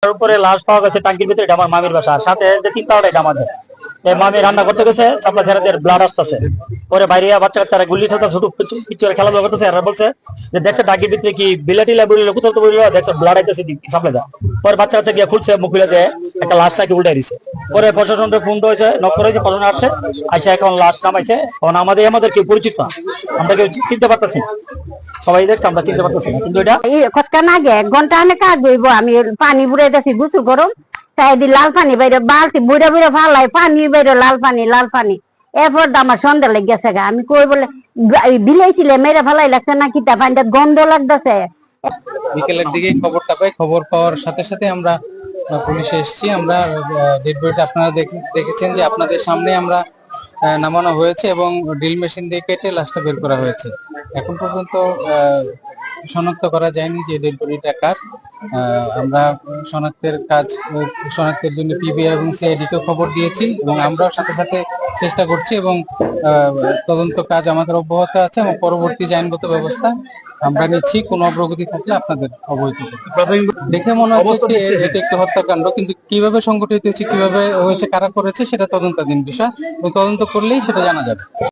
বাসার উপরে লাশ পাওয়া গেছে টাঙ্কির ভিতরে, এটা আমার মামির বাসা, আর সাথে যে তিনটা এটা আমাদের। এই মামি রান্না করতে গেছে, চাপলা ছেড়ে ব্লাড আসতেছে, পরে বাইরে বাচ্চা কাচ্চারা গুলি ঠেলতে ছোট পিছনে খেলাধুলা করতেছে, এরা বলছে যে দেখছে টাঙ্কির ভিতরে কি বিলাটি লাইব্রেরি কোথাও তো বললো, দেখছে ব্লাড আইতেছে সাপ্লাই দেওয়া। পরে বাচ্চা কাচ্চা গিয়ে খুলছে, মুখ খুলে দিয়ে একটা লাশ নাকি উল্টাই দিছে। পরে প্রশাসনকে ফোন হয়েছে, নক করেছে, প্রশাসন আসছে, আইসা এখন লাশ নামাইছে। এখন আমাদের কেউ পরিচিত না, আমরা কেউ চিনতে পারতেছি, সবাই দেখছে আমরা চিনতে পারতেছি না। কিন্তু এটা কতক্ষণ আগে 1 ঘন্টা অনেক কাজ হইব, আমি পানি বুড়াইতেছি গুছু গরম, চাইদি লাল পানি বাইরে বালতি বুড়া বুড়া ফালাই পানি বাইরে লাল পানি। এরপর আমার সন্ধ্যা লেগে গেছে গা, আমি কই বলে বিলাইছিলে মেরে ফালাই লাগছে না কি, পানিটা গন্ধ লাগতেছে। বিকেলের দিকে খবরটা পাই, খবর পাওয়ার সাথে সাথে আমরা পুলিশে এসেছি। আমরা ডেড বডিটা আপনারা দেখেছেন যে আপনাদের সামনে আমরা নামানো হয়েছে এবং ড্রিল মেশিন দিয়ে কেটে লাশটা বের করা হয়েছে। এখন পর্যন্ত শনাক্ত করা যায়নি যে ডেড বডিটা কার। আমরা শনাক্তের জন্য পিবিআই এবং সিআইডি কে খবর দিয়েছি এবং আমরাও সাথে সাথে চেষ্টা করছি এবং তদন্ত কাজ আমাদের অব্যাহত আছে এবং পরবর্তী আইনগত ব্যবস্থা আমরা নিচ্ছি। কোনো অগ্রগতি থাকলে আপনাদের অবহিত করব। দেখে মনে হচ্ছে এটা একটি হত্যাকাণ্ড, কিন্তু কিভাবে সংগঠিত হয়েছে, কিভাবে হয়েছে, কারা করেছে সেটা তদন্তাধীন বিষয় এবং তদন্ত করলেই সেটা জানা যাবে।